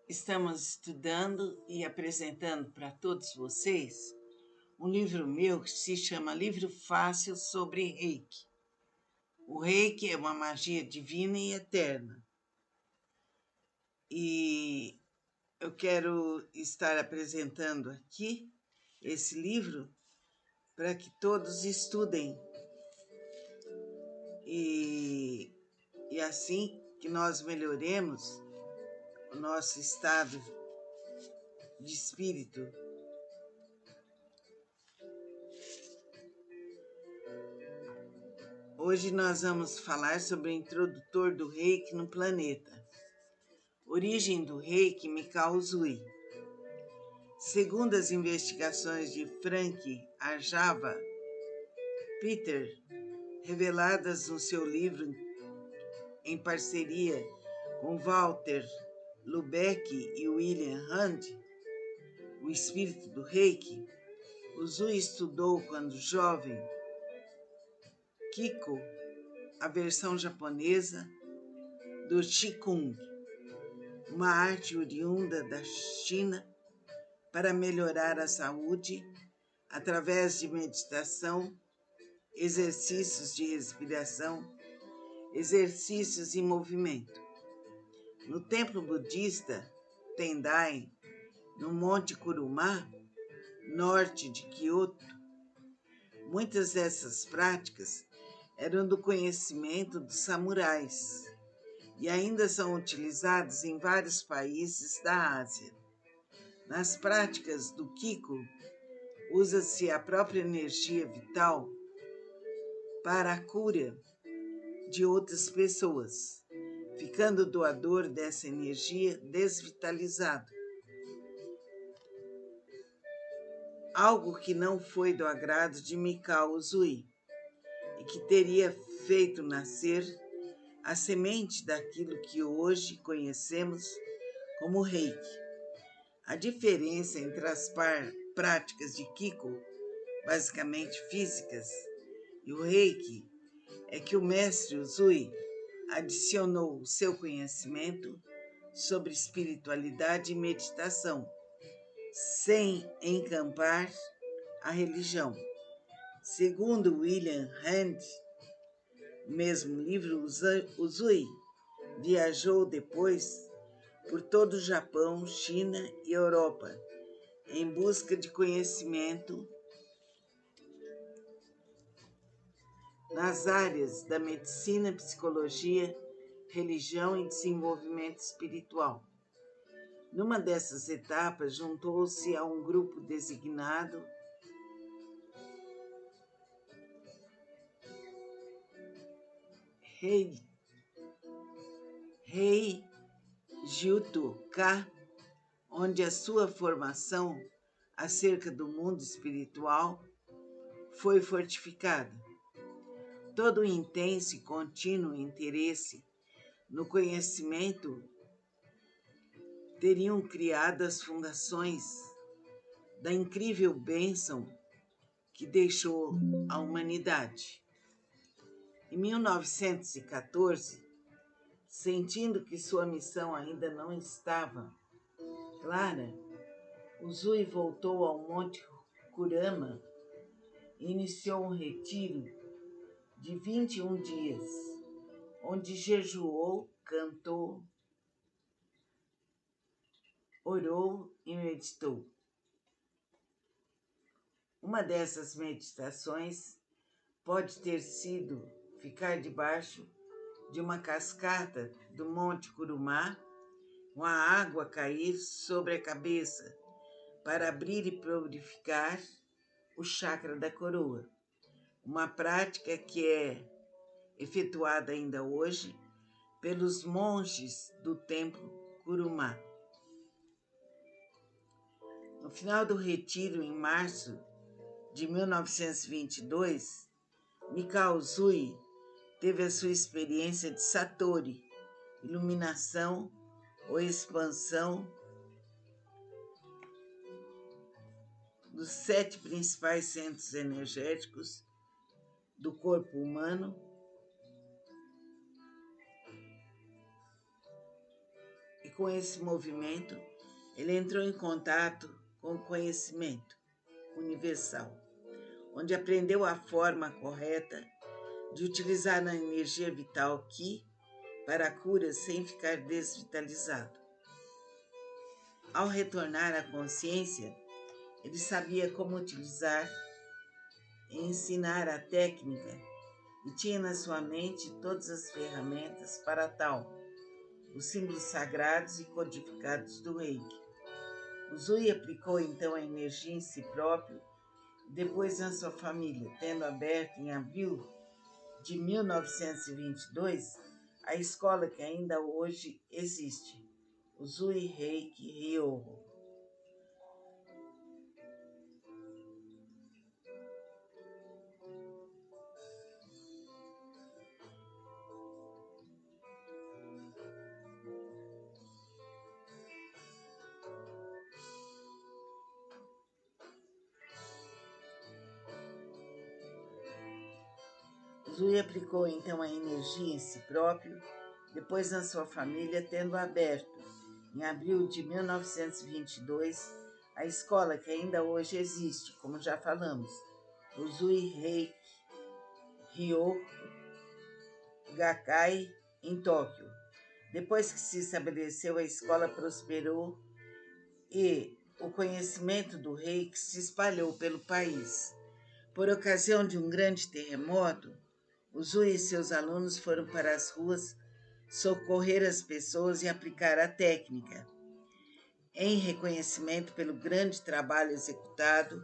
Estamos estudando e apresentando para todos vocês um livro meu que se chama Livro Fácil sobre Reiki. O Reiki é uma magia divina e eterna. E eu quero estar apresentando aqui esse livro para que todos estudem. E assim que nós melhoremos o nosso estado de espírito. Hoje nós vamos falar sobre o introdutor do Reiki no planeta. Origem do Reiki Mikao Usui. Segundo as investigações de Frank Arjava Peter, reveladas no seu livro em parceria com Walter Lubeck e William Hand, O Espírito do Reiki, Usui estudou quando jovem Kiko, a versão japonesa do Qigong, uma arte oriunda da China para melhorar a saúde através de meditação, exercícios de respiração, exercícios em movimento. No templo budista Tendai, no Monte Kuruma, norte de Kyoto, muitas dessas práticas eram do conhecimento dos samurais e ainda são utilizadas em vários países da Ásia. Nas práticas do Kiko, usa-se a própria energia vital para a cura de outras pessoas, ficando o doador dessa energia desvitalizado. Algo que não foi do agrado de Mikao Usui e que teria feito nascer a semente daquilo que hoje conhecemos como Reiki. A diferença entre as práticas de Kiko, basicamente físicas, e o Reiki é que o mestre Usui adicionou o seu conhecimento sobre espiritualidade e meditação, sem encampar a religião. Segundo William Hand, no mesmo livro, Usui viajou depois por todo o Japão, China e Europa, em busca de conhecimento nas áreas da medicina, psicologia, religião e desenvolvimento espiritual. Numa dessas etapas, juntou-se a um grupo designado Rei Gyuto-ka, onde a sua formação acerca do mundo espiritual foi fortificada. Todo o intenso e contínuo interesse no conhecimento teriam criado as fundações da incrível bênção que deixou a humanidade. Em 1914, sentindo que sua missão ainda não estava clara, Usui voltou ao Monte Kurama e iniciou um retiro de 21 dias, onde jejuou, cantou, orou e meditou. Uma dessas meditações pode ter sido ficar debaixo de uma cascata do Monte Kuruma, com a água cair sobre a cabeça para abrir e purificar o chakra da coroa. Uma prática que é efetuada ainda hoje pelos monges do templo Kuruma. No final do retiro, em março de 1922, Mikao Usui teve a sua experiência de Satori, iluminação ou expansão dos 7 principais centros energéticos do corpo humano e com esse movimento, ele entrou em contato com o conhecimento universal, onde aprendeu a forma correta de utilizar a energia vital Qi para a cura sem ficar desvitalizado. Ao retornar à consciência, ele sabia como utilizar e ensinar a técnica e tinha na sua mente todas as ferramentas para tal, os símbolos sagrados e codificados do Reiki. O Zui aplicou então a energia em si próprio e depois na sua família, tendo aberto em abril de 1922 a escola que ainda hoje existe, o Zui Reiki Ryoho. Zui aplicou então a energia em si próprio, depois na sua família, tendo aberto, em abril de 1922, a escola que ainda hoje existe, como já falamos, o Zui Reiki Ryoho Gakkai, em Tóquio. Depois que se estabeleceu, a escola prosperou e o conhecimento do Reiki se espalhou pelo país. Por ocasião de um grande terremoto, o Zui e seus alunos foram para as ruas socorrer as pessoas e aplicar a técnica. Em reconhecimento pelo grande trabalho executado,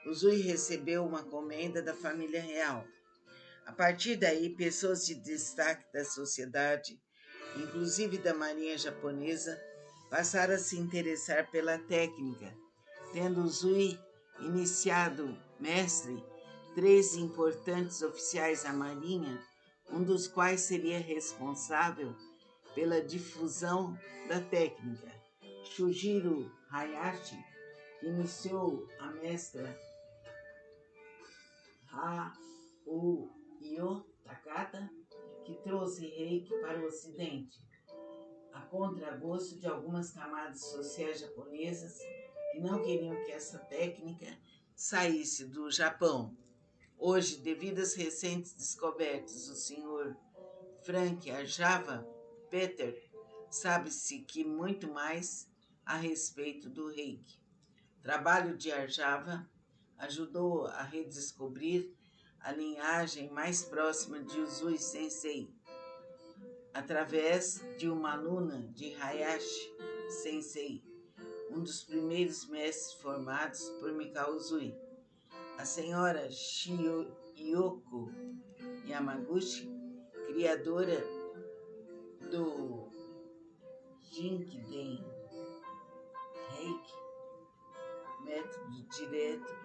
o Zui recebeu uma comenda da família real. A partir daí, pessoas de destaque da sociedade, inclusive da marinha japonesa, passaram a se interessar pela técnica, tendo o Zui iniciado mestre 3 importantes oficiais da marinha, um dos quais seria responsável pela difusão da técnica. Shujiro Hayashi iniciou a mestra Haruyo Takata, que trouxe Reiki para o Ocidente, a contragosto de algumas camadas sociais japonesas que não queriam que essa técnica saísse do Japão. Hoje, devido às recentes descobertas do Sr. Frank Arjava Peter, sabe-se que muito mais a respeito do Reiki. O trabalho de Arjava ajudou a redescobrir a linhagem mais próxima de Uzui Sensei, através de uma aluna de Hayashi Sensei, um dos primeiros mestres formados por Mikao Uzui. A senhora Shiyoko Yamaguchi, criadora do Jinkiden Reiki, método direto,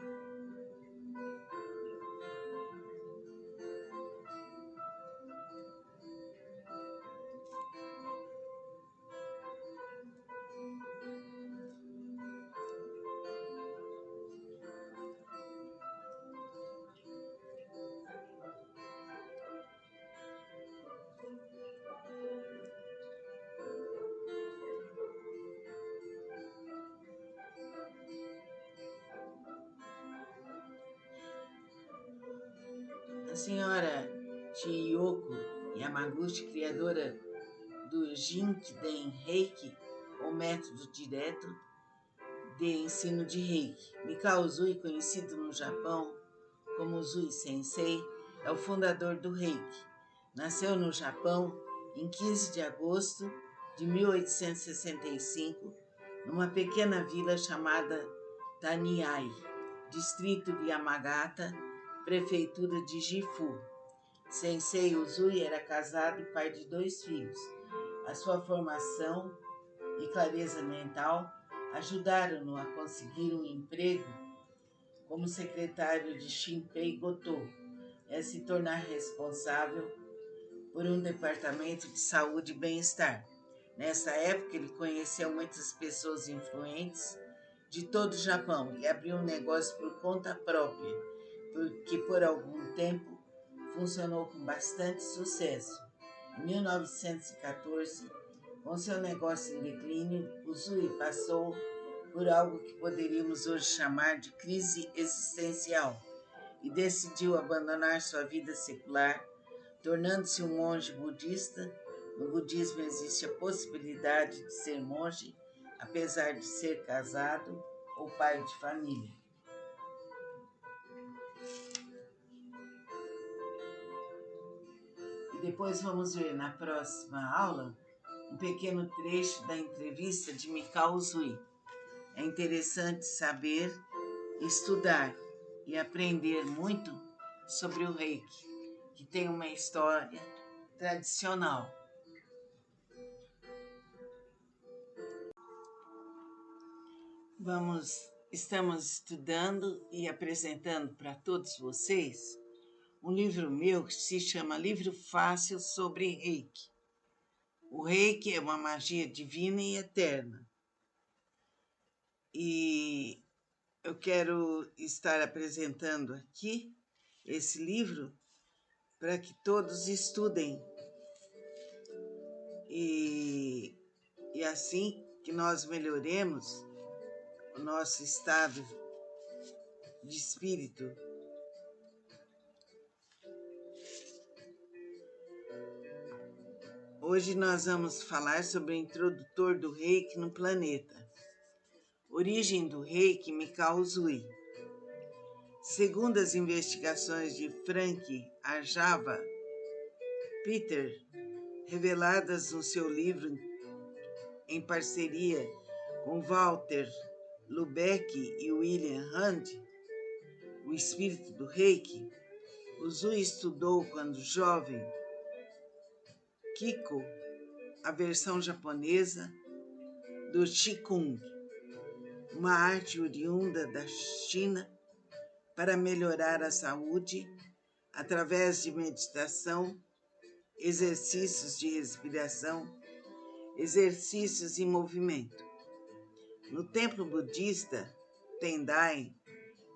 a senhora Chiyoko Yamaguchi, criadora do Jinkiden Reiki, ou método direto de ensino de Reiki. Mikao Uzui, conhecido no Japão como Uzui Sensei, é o fundador do Reiki. Nasceu no Japão em 15 de agosto de 1865, numa pequena vila chamada Taniai, distrito de Yamagata, prefeitura de Gifu. Sensei Uzui era casado e pai de 2 filhos. A sua formação e clareza mental ajudaram-no a conseguir um emprego como secretário de Shinpei Goto e a se tornar responsável por um departamento de saúde e bem-estar. Nessa época, ele conheceu muitas pessoas influentes de todo o Japão e abriu um negócio por conta própria, que por algum tempo funcionou com bastante sucesso. Em 1914, Com seu negócio em declínio, Uzui passou por algo que poderíamos hoje chamar de crise existencial e decidiu abandonar sua vida secular, tornando-se um monge budista. No budismo existe a possibilidade de ser monge, apesar de ser casado ou pai de família. E depois vamos ver na próxima aula um pequeno trecho da entrevista de Mikao Usui. É interessante saber, estudar e aprender muito sobre o Reiki, que tem uma história tradicional. Estamos estudando e apresentando para todos vocês um livro meu que se chama Livro Fácil sobre Reiki. O Reiki é uma magia divina e eterna. E eu quero estar apresentando aqui esse livro para que todos estudem e assim que nós melhoremos o nosso estado de espírito. Hoje nós vamos falar sobre o introdutor do Reiki no planeta. Origem do Reiki Mikao Usui. Segundo as investigações de Frank Arjava Peter, reveladas no seu livro em parceria com Walter Lubeck e William Hand, O Espírito do Reiki, Usui estudou quando jovem Kiko, a versão japonesa do Qigong, uma arte oriunda da China para melhorar a saúde através de meditação, exercícios de respiração, exercícios em movimento. No templo budista Tendai,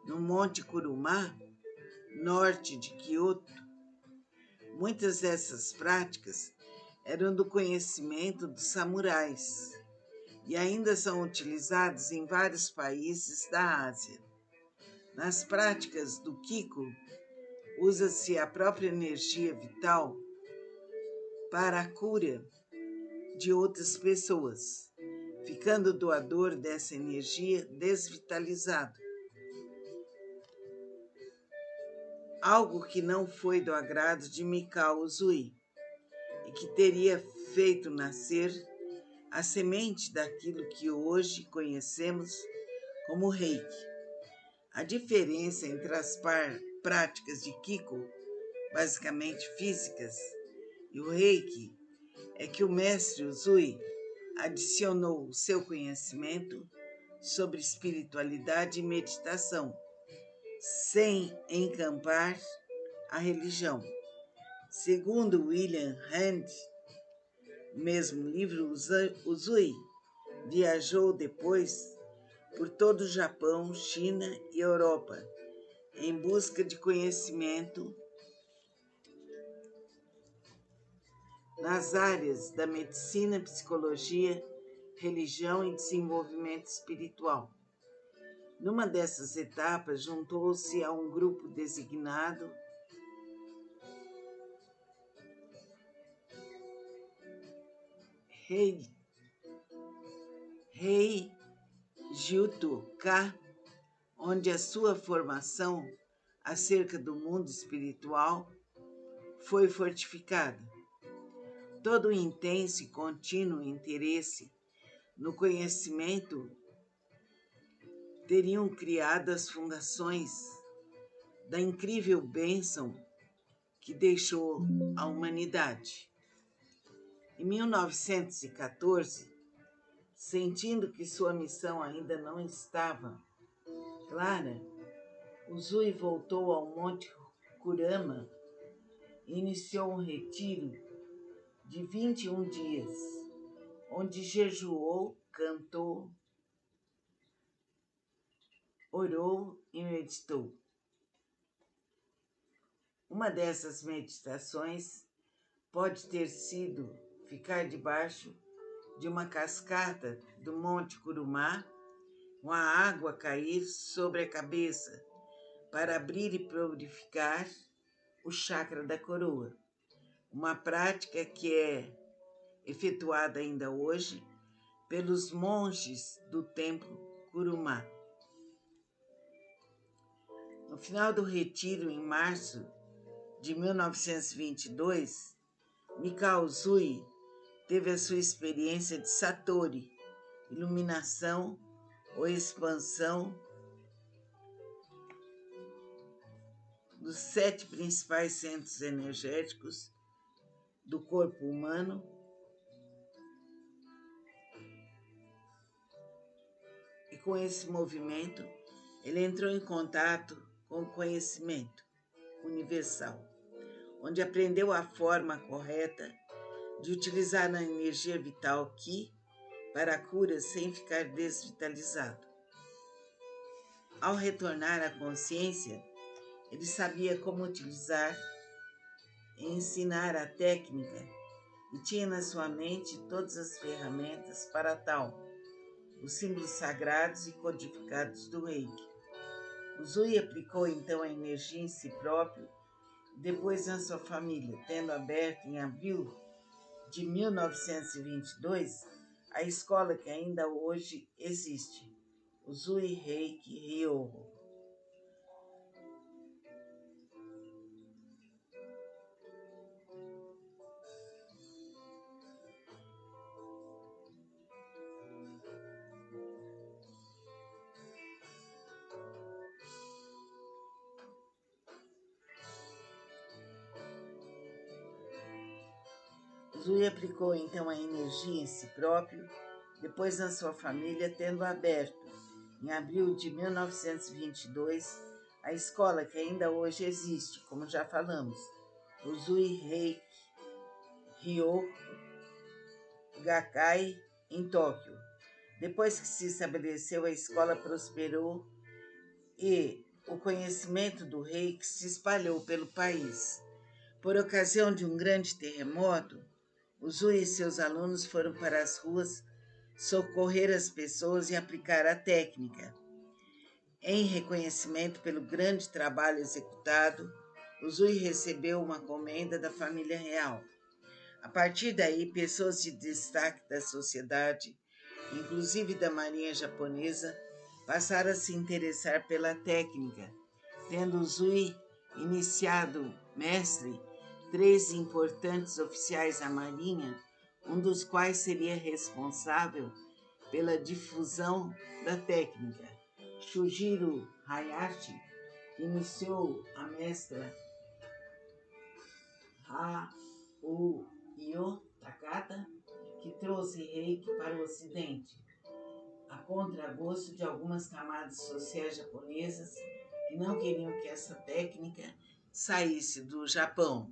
no Monte Kuruma, norte de Kyoto, muitas dessas práticas eram do conhecimento dos samurais e ainda são utilizados em vários países da Ásia. Nas práticas do Kiko, usa-se a própria energia vital para a cura de outras pessoas, ficando o doador dessa energia desvitalizado. Algo que não foi do agrado de Mikao Usui e que teria feito nascer a semente daquilo que hoje conhecemos como Reiki. A diferença entre as práticas de Kiko, basicamente físicas, e o Reiki é que o mestre Usui adicionou o seu conhecimento sobre espiritualidade e meditação, sem encampar a religião. Segundo William Hand, mesmo livro, Usui viajou depois por todo o Japão, China e Europa em busca de conhecimento nas áreas da medicina, psicologia, religião e desenvolvimento espiritual. Numa dessas etapas, juntou-se a um grupo designado Rei Gyuto-ka, onde a sua formação acerca do mundo espiritual foi fortificada. Todo o intenso e contínuo interesse no conhecimento teriam criado as fundações da incrível bênção que deixou a humanidade. Em 1914, sentindo que sua missão ainda não estava clara, Usui voltou ao Monte Kurama e iniciou um retiro de 21 dias, onde jejuou, cantou, orou e meditou. Uma dessas meditações pode ter sido ficar debaixo de uma cascata do Monte Kurumá, com a água cair sobre a cabeça para abrir e purificar o chakra da coroa. Uma prática que é efetuada ainda hoje pelos monges do templo Kurumá. No final do retiro, em março de 1922, Mikao Usui teve a sua experiência de Satori, iluminação ou expansão dos 7 principais centros energéticos do corpo humano, e com esse movimento ele entrou em contato com o conhecimento universal, onde aprendeu a forma correta de utilizar a energia vital Ki para a cura sem ficar desvitalizado. Ao retornar à consciência, ele sabia como utilizar e ensinar a técnica e tinha na sua mente todas as ferramentas para tal, os símbolos sagrados e codificados do Reiki. Usui aplicou então a energia em si próprio e depois na sua família, tendo aberto em abril de 1922 a escola que ainda hoje existe, Usui Reiki Ryoho. Usui aplicou então a energia em si próprio, depois na sua família, tendo aberto, em abril de 1922, a escola que ainda hoje existe, como já falamos, Usui Reiki Ryoho Gakkai, em Tóquio. Depois que se estabeleceu, a escola prosperou e o conhecimento do Reiki se espalhou pelo país. Por ocasião de um grande terremoto, Usui e seus alunos foram para as ruas socorrer as pessoas e aplicar a técnica. Em reconhecimento pelo grande trabalho executado, Usui recebeu uma comenda da família real. A partir daí, pessoas de destaque da sociedade, inclusive da marinha japonesa, passaram a se interessar pela técnica, tendo Usui iniciado mestre 3 importantes oficiais da marinha, um dos quais seria responsável pela difusão da técnica. Shujiro Hayashi iniciou a mestra Haruyo Takata, que trouxe Reiki para o Ocidente, a contragosto de algumas camadas sociais japonesas que não queriam que essa técnica saísse do Japão.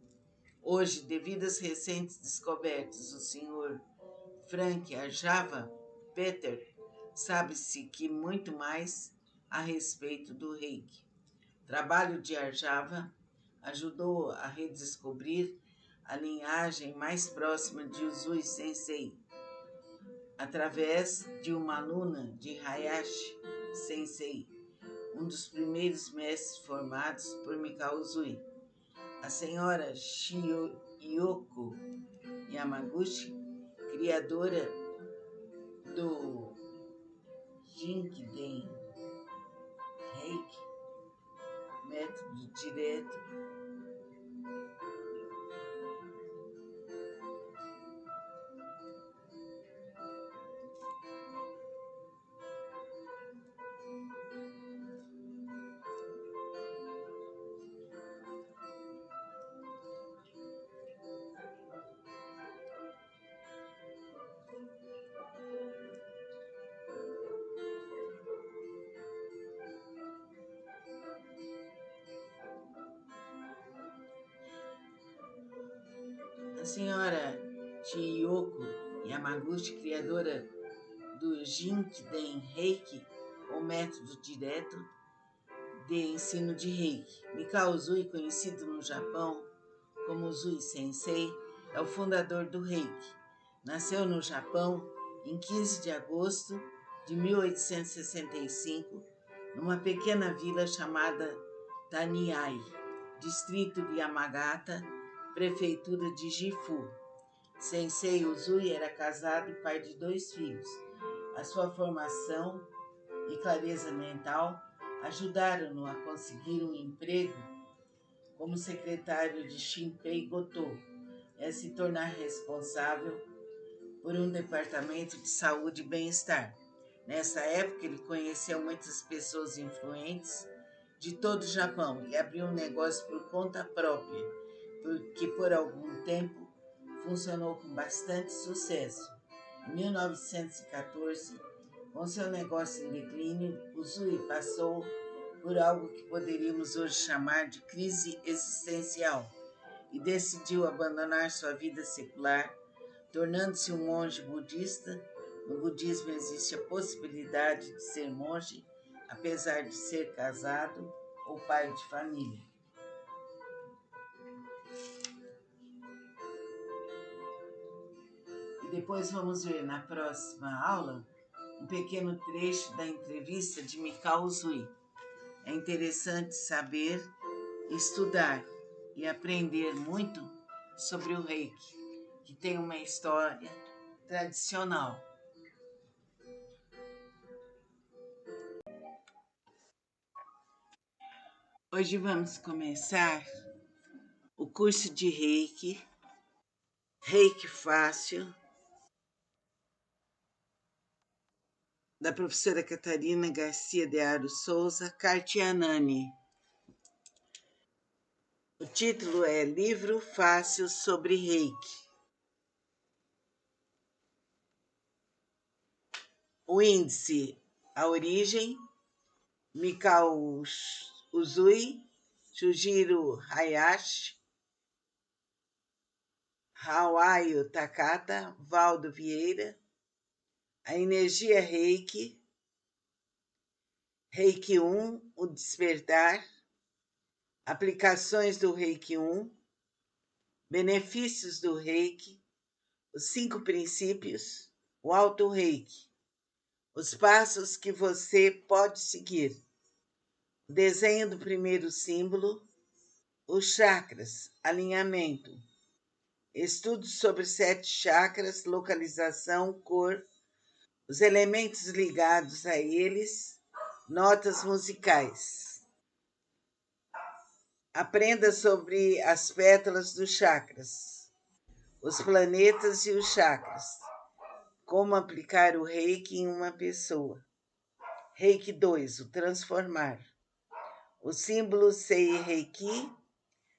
Hoje, devido às recentes descobertas do Sr. Frank Arjava Peter, sabe-se que muito mais a respeito do Reiki. O trabalho de Arjava ajudou a redescobrir a linhagem mais próxima de Usui Sensei, através de uma aluna de Hayashi Sensei, um dos primeiros mestres formados por Mikao Usui. A senhora Shiyoko Yamaguchi, criadora do Jinkiden Reiki, método direto, a senhora Chiyoko Yamaguchi, criadora do Jinkiden Reiki, ou método direto de ensino de Reiki. Mikao Usui, conhecido no Japão como Usui Sensei, é o fundador do Reiki. Nasceu no Japão em 15 de agosto de 1865, numa pequena vila chamada Taniai, distrito de Yamagata, prefeitura de Gifu. Sensei Uzui era casado e pai de 2 filhos. A sua formação e clareza mental ajudaram-no a conseguir um emprego como secretário de Shinpei Goto e a se tornar responsável por um departamento de saúde e bem-estar. Nessa época, ele conheceu muitas pessoas influentes de todo o Japão e abriu um negócio por conta própria, que por algum tempo funcionou com bastante sucesso. Em 1914, com seu negócio em declínio, Uzui passou por algo que poderíamos hoje chamar de crise existencial e decidiu abandonar sua vida secular, tornando-se um monge budista. No budismo existe a possibilidade de ser monge, apesar de ser casado ou pai de família. E depois vamos ver na próxima aula um pequeno trecho da entrevista de Mikao Uzui. É interessante saber, estudar e aprender muito sobre o Reiki, que tem uma história tradicional. Hoje vamos começar o curso de Reiki, Reiki Fácil, da professora Catarina Garcia de Aro Souza Cartianani. O título é Livro Fácil sobre Reiki. O índice, a origem, Mikao Uzui, Shujiro Hayashi, Hawaio Takata, Valdo Vieira, a energia Reiki, Reiki 1, o despertar, aplicações do Reiki 1, benefícios do Reiki, os 5 princípios, o Auto Reiki, os passos que você pode seguir, o desenho do primeiro símbolo, os chakras, alinhamento, estudos sobre 7 chakras, localização, cor, os elementos ligados a eles, notas musicais. Aprenda sobre as pétalas dos chakras, os planetas e os chakras, como aplicar o Reiki em uma pessoa. Reiki 2, o transformar. O símbolo Sei Reiki,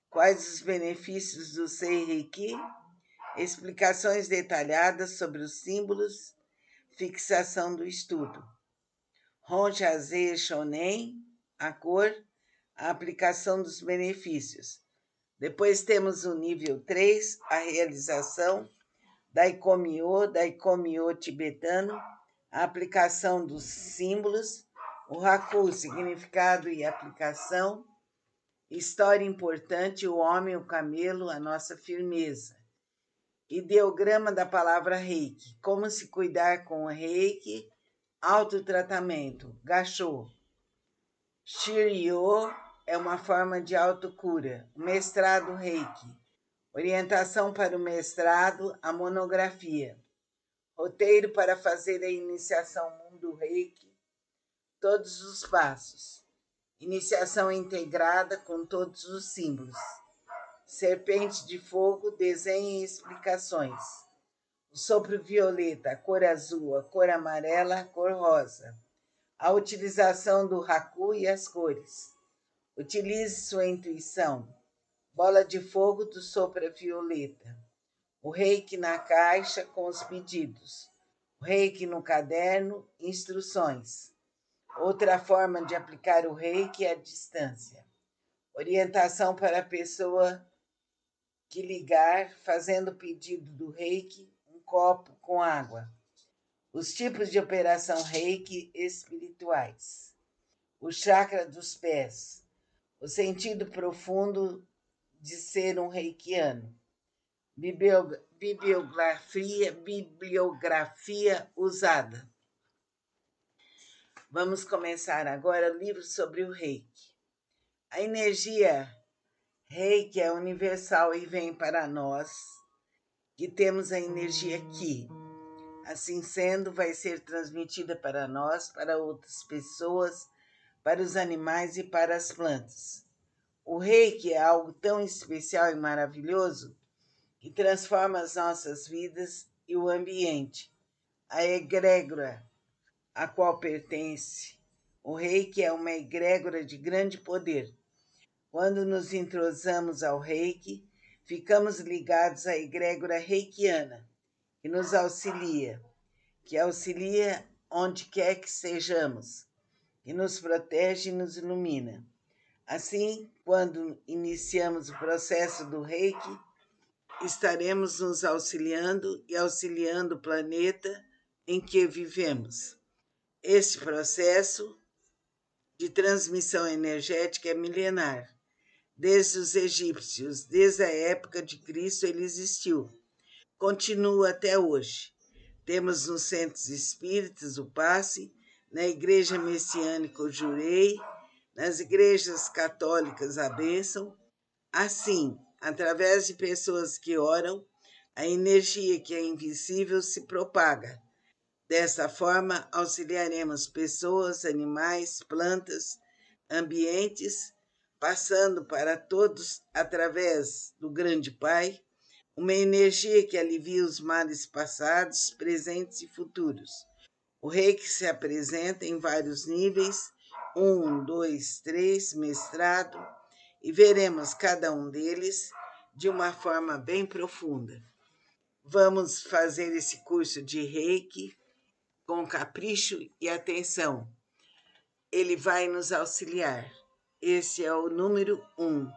quais os benefícios do Sei Reiki, explicações detalhadas sobre os símbolos, fixação do estudo. Honjaze Shonen, a cor, a aplicação dos benefícios. Depois temos o nível 3, a realização, Daikomyo tibetano, a aplicação dos símbolos, o Haku, significado e aplicação, história importante, o homem, o camelo, a nossa firmeza. Ideograma da palavra Reiki, como se cuidar com o Reiki, autotratamento, Gachô. Shiryo é uma forma de autocura, mestrado Reiki, orientação para o mestrado, a monografia, roteiro para fazer a iniciação Mundo Reiki, todos os passos, iniciação integrada com todos os símbolos, serpente de fogo, desenho e explicações, o sopro violeta, a cor azul, a cor amarela, a cor rosa, a utilização do Haku e as cores. Utilize sua intuição. Bola de fogo do sopro violeta. O Reiki na caixa com os pedidos. O Reiki no caderno, instruções. Outra forma de aplicar o Reiki é a distância. Orientação para a pessoa que ligar, fazendo pedido do Reiki, um copo com água. Os tipos de operação Reiki espirituais. O chakra dos pés. O sentido profundo de ser um reikiano. Bibliografia usada. Vamos começar agora o livro sobre o Reiki. A energia Reiki é universal e vem para nós, que temos a energia aqui. Assim sendo, vai ser transmitida para nós, para outras pessoas, para os animais e para as plantas. O Reiki é algo tão especial e maravilhoso que transforma as nossas vidas e o ambiente. A egrégora a qual pertence o Reiki é uma egrégora de grande poder. Quando nos entrosamos ao Reiki, ficamos ligados à egrégora reikiana, que nos auxilia, onde quer que sejamos, que nos protege e nos ilumina. Assim, quando iniciamos o processo do Reiki, estaremos nos auxiliando e auxiliando o planeta em que vivemos. Este processo de transmissão energética é milenar. Desde os egípcios, desde a época de Cristo, ele existiu. Continua até hoje. Temos nos centros espíritas o passe, na igreja messiânica o jurei, nas igrejas católicas a bênção. Assim, através de pessoas que oram, a energia que é invisível se propaga. Dessa forma, auxiliaremos pessoas, animais, plantas, ambientes, passando para todos, através do Grande Pai, uma energia que alivia os males passados, presentes e futuros. O Reiki se apresenta em vários níveis, 1, 2, 3, mestrado, e veremos cada um deles de uma forma bem profunda. Vamos fazer esse curso de Reiki com capricho e atenção. Ele vai nos auxiliar. Esse é o número 1.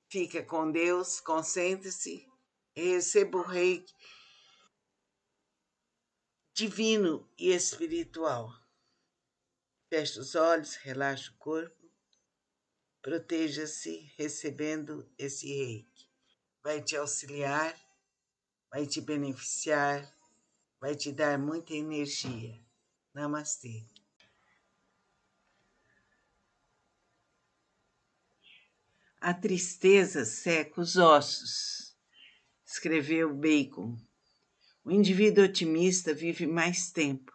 Fica com Deus, concentre-se e receba o Reiki divino e espiritual. Feche os olhos, relaxe o corpo, proteja-se recebendo esse Reiki. Vai te auxiliar, vai te beneficiar, vai te dar muita energia. Namastê. A tristeza seca os ossos, escreveu Bacon. O indivíduo otimista vive mais tempo,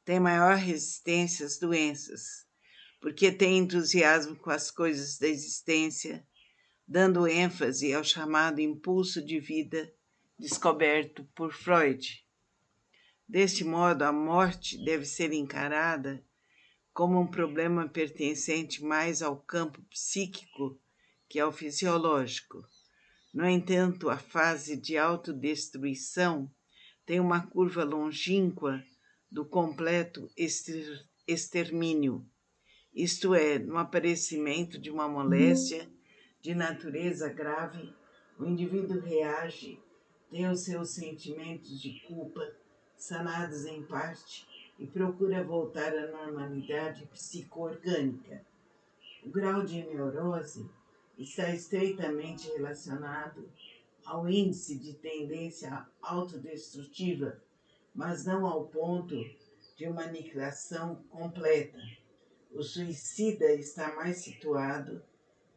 tem maior resistência às doenças, porque tem entusiasmo com as coisas da existência, dando ênfase ao chamado impulso de vida descoberto por Freud. Deste modo, a morte deve ser encarada como um problema pertencente mais ao campo psíquico que ao fisiológico. No entanto, a fase de autodestruição tem uma curva longínqua do completo extermínio, isto é, no aparecimento de uma moléstia de natureza grave, o indivíduo reage, tem os seus sentimentos de culpa sanados em parte e procura voltar à normalidade psico-orgânica. O grau de neurose está estreitamente relacionado ao índice de tendência autodestrutiva, mas não ao ponto de uma aniquilação completa. O suicida está mais situado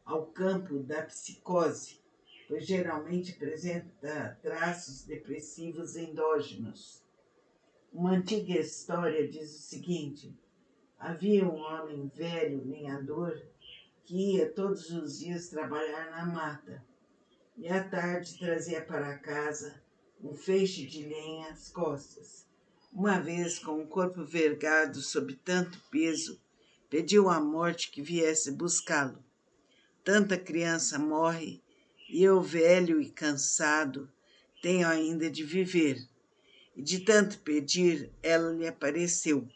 ao campo da psicose, pois geralmente apresenta traços depressivos endógenos. Uma antiga história diz o seguinte: havia um homem velho, lenhador, que ia todos os dias trabalhar na mata e à tarde trazia para casa um feixe de lenha às costas. Uma vez, com o corpo vergado sob tanto peso, pediu à morte que viesse buscá-lo. Tanta criança morre e eu, velho e cansado, tenho ainda de viver. E de tanto pedir, ela lhe apareceu.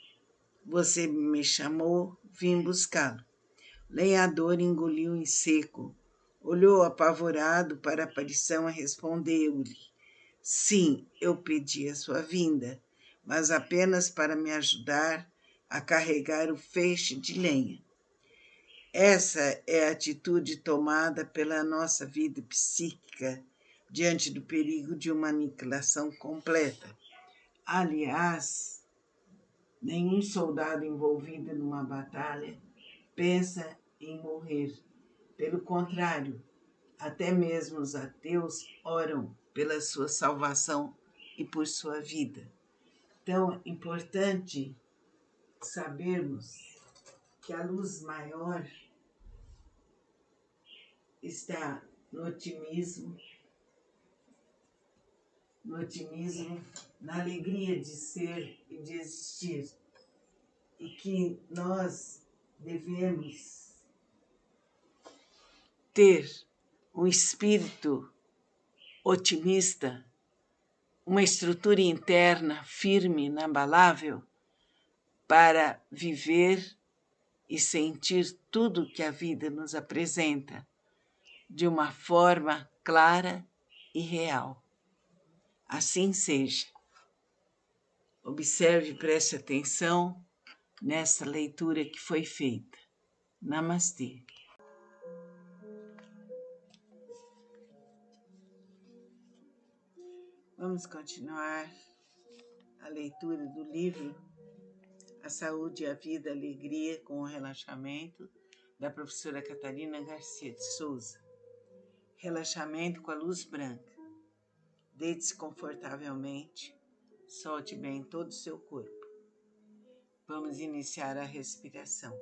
Você me chamou, vim buscá-lo. Lenhador engoliu em seco. Olhou apavorado para a aparição e respondeu-lhe: sim, eu pedi a sua vinda, mas apenas para me ajudar a carregar o feixe de lenha. Essa é a atitude tomada pela nossa vida psíquica diante do perigo de uma aniquilação completa. Aliás, nenhum soldado envolvido numa batalha pensa em morrer. Pelo contrário, até mesmo os ateus oram pela sua salvação e por sua vida. Então, é importante sabermos que a luz maior está no otimismo, na alegria de ser e de existir, e que nós devemos ter um espírito otimista, uma estrutura interna firme, inabalável, para viver e sentir tudo que a vida nos apresenta de uma forma clara e real. Assim seja. Observe e preste atenção nessa leitura que foi feita. Namastê. Vamos continuar a leitura do livro A Saúde, a Vida, a Alegria com o Relaxamento, da professora Catarina Garcia de Souza. Relaxamento com a luz branca. Deite-se confortavelmente, solte bem todo o seu corpo. Vamos iniciar a respiração.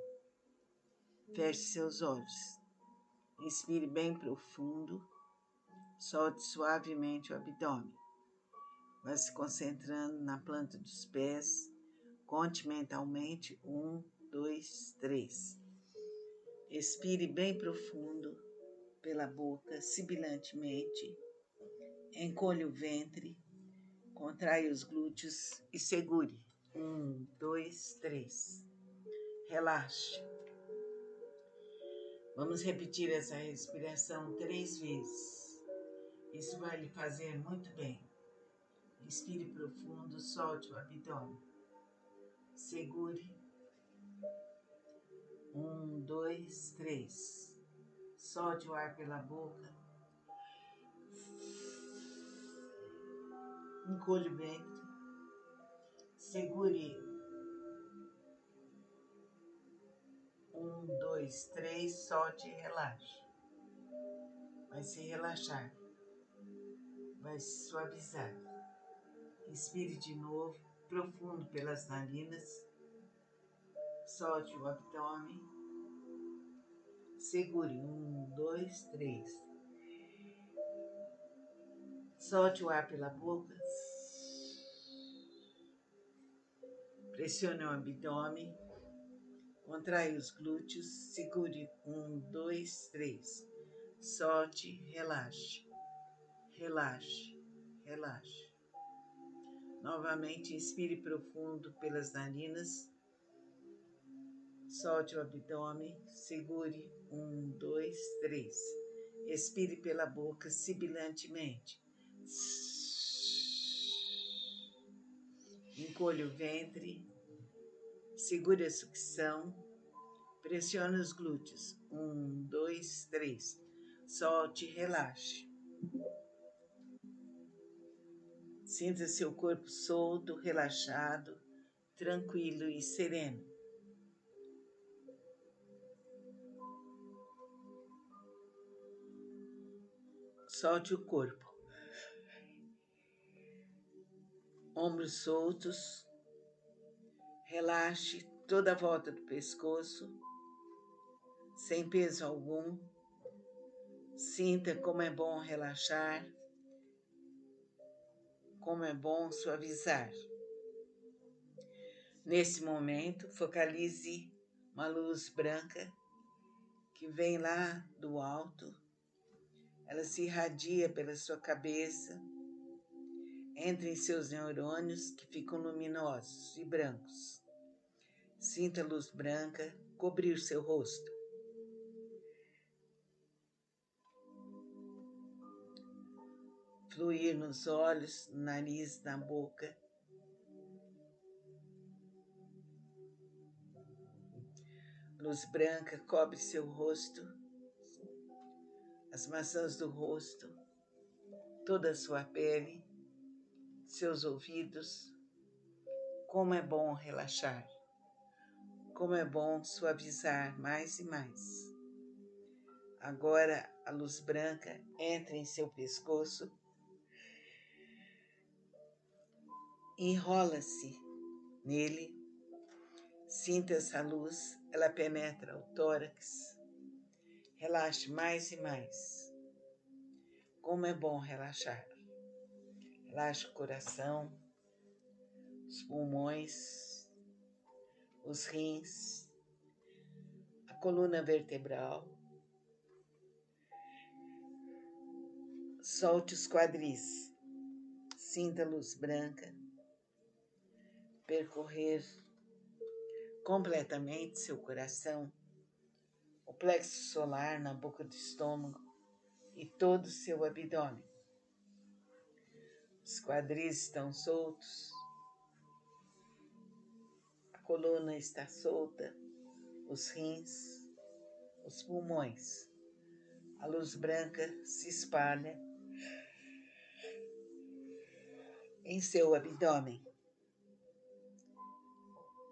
Feche seus olhos. Inspire bem profundo, solte suavemente o abdômen. Vai se concentrando na planta dos pés. Conte mentalmente 1, 2, 3. Expire bem profundo pela boca, sibilantemente. Encolha o ventre, contrai os glúteos e segure. 1, 2, 3. Relaxe. Vamos repetir essa respiração 3 vezes. Isso vai lhe fazer muito bem. Inspire profundo, solte o abdômen. Segure. 1, 2, 3. Solte o ar pela boca. Encolhe o ventre. Segure. 1, 2, 3. Solte e relaxe. Vai se relaxar. Vai se suavizar. Inspire de novo, profundo pelas narinas. Solte o abdômen. Segure. 1, 2, 3. Solte o ar pela boca. Pressione o abdômen. Contrai os glúteos. Segure. 1, 2, 3. Solte, relaxe. Relaxe, relaxe. Novamente, inspire profundo pelas narinas. Solte o abdômen. Segure. 1, 2, 3. Expire pela boca sibilantemente. Encolha o ventre. Segure a sucção. Pressione os glúteos. 1, 2, 3. Solte, relaxe. Sinta seu corpo solto, relaxado, tranquilo e sereno. Solte o corpo. Ombros soltos. Relaxe toda a volta do pescoço, sem peso algum. Sinta como é bom relaxar, como é bom suavizar. Nesse momento, focalize uma luz branca que vem lá do alto. Ela se irradia pela sua cabeça, entra em seus neurônios que ficam luminosos e brancos. Sinta a luz branca cobrir seu rosto. Fluir nos olhos, no nariz, na boca. Luz branca cobre seu rosto, as maçãs do rosto, toda a sua pele, seus ouvidos. Como é bom relaxar, como é bom suavizar mais e mais. Agora a luz branca entra em seu pescoço, enrola-se nele, sinta essa luz, ela penetra o tórax, relaxe mais e mais. Como é bom relaxar. Relaxe o coração, os pulmões, os rins, a coluna vertebral. Solte os quadris, sinta a luz branca percorrer completamente seu coração, o plexo solar na boca do estômago e todo o seu abdômen. Os quadris estão soltos, a coluna está solta, os rins, os pulmões. A luz branca se espalha em seu abdômen.